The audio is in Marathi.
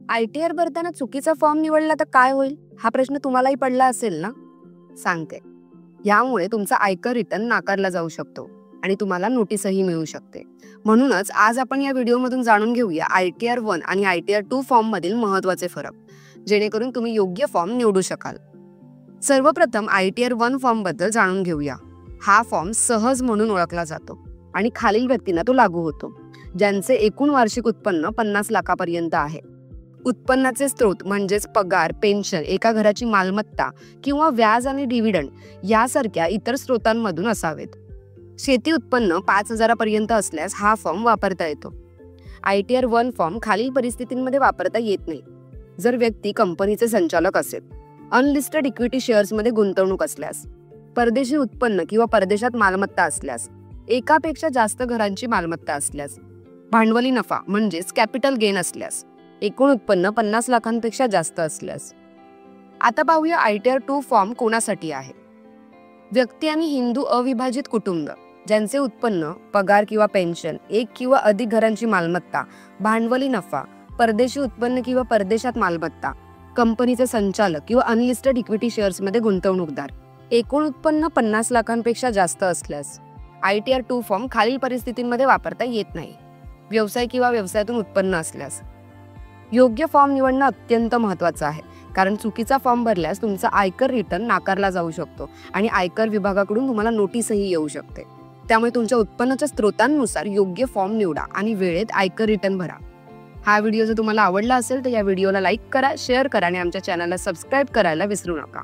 ITR भरताना चुकीचा फॉर्म निवडला तर काय होईल हा प्रश्न तुम्हालाही पडला असेल ना. सांगते, यामुळे तुमचा आयकर रिटर्न नाकारला जाऊ शकतो आणि तुम्हाला नोटीसही मिळू शकते. म्हणूनच आज आपण या व्हिडिओमधून जाणून घेऊया ITR 1 आणि ITR 2 फॉर्म मधील महत्त्वाचे फरक, जेणेकरून तुम्ही योग्य फॉर्म निवडू शकाल. सर्वप्रथम ITR 1 फॉर्म बद्दल जाणून घेऊया. हा फॉर्म सहज म्हणून ओळखला जातो आणि खालील व्यक्तींना तो लागू होतो ज्यांचे एकूण वार्षिक उत्पन्न 50 लाखापर्यंत आहे. उत्पन्नाचे स्रोत म्हणजेच पगार, पेन्शन, एका घराची मालमत्ता किंवा व्याज आणि डिव्हिडंड यासारख्या इतर स्रोतांमधून असावेत. शेती उत्पन्न 5,000 पर्यंत असल्यास हा फॉर्म वापरता येतो. ITR 1 फॉर्म खालील परिस्थितींमध्ये वापरता येत नाही. जर व्यक्ती कंपनीचे संचालक असेल, अनलिस्टेड इक्विटी शेअर्समध्ये गुंतवणूक असल्यास, परदेशी उत्पन्न किंवा परदेशात मालमत्ता असल्यास, एकापेक्षा जास्त घरांची मालमत्ता असल्यास, भांडवली नफा म्हणजेच कॅपिटल गेन असल्यास, एकूण उत्पन्न 50 लाखांपेक्षा जास्त असल्यास. आता पाहूया ITR 2 फॉर्म कोणासाठी आहे. व्यक्ती आणि हिंदू अविभाजित कुटुंब ज्यांचे उत्पन्न, पगार किंवा पेन्शन, एक किंवा अधिक घरांची मालमत्ता, भांडवली नफा, परदेशी उत्पन्न किंवा परदेशात मालमत्ता, कंपनीचे संचालक किंवा अनलिस्टेड इक्विटी शेअर्समध्ये गुंतवणूकदार, एकूण उत्पन्न 50 लाखांपेक्षा जास्त असल्यास. ITR 2 फॉर्म खालील परिस्थितींमध्ये वापरता येत नाही. व्यवसाय किंवा व्यवसायातून उत्पन्न असल्यास. योग्य फॉर्म निवडणं अत्यंत महत्त्वाचं आहे, कारण चुकीचा फॉर्म भरल्यास तुमचा आयकर रिटर्न नाकारला जाऊ शकतो आणि आयकर विभागाकडून तुम्हाला नोटीसही येऊ शकते. त्यामुळे तुमच्या उत्पन्नाच्या स्रोतांनुसार योग्य फॉर्म निवडा आणि वेळेत आयकर रिटर्न भरा. हा व्हिडिओ जर तुम्हाला आवडला असेल तर या व्हिडिओला लाईक करा, शेअर करा आणि आमच्या चॅनलला सबस्क्राईब करायला विसरू नका.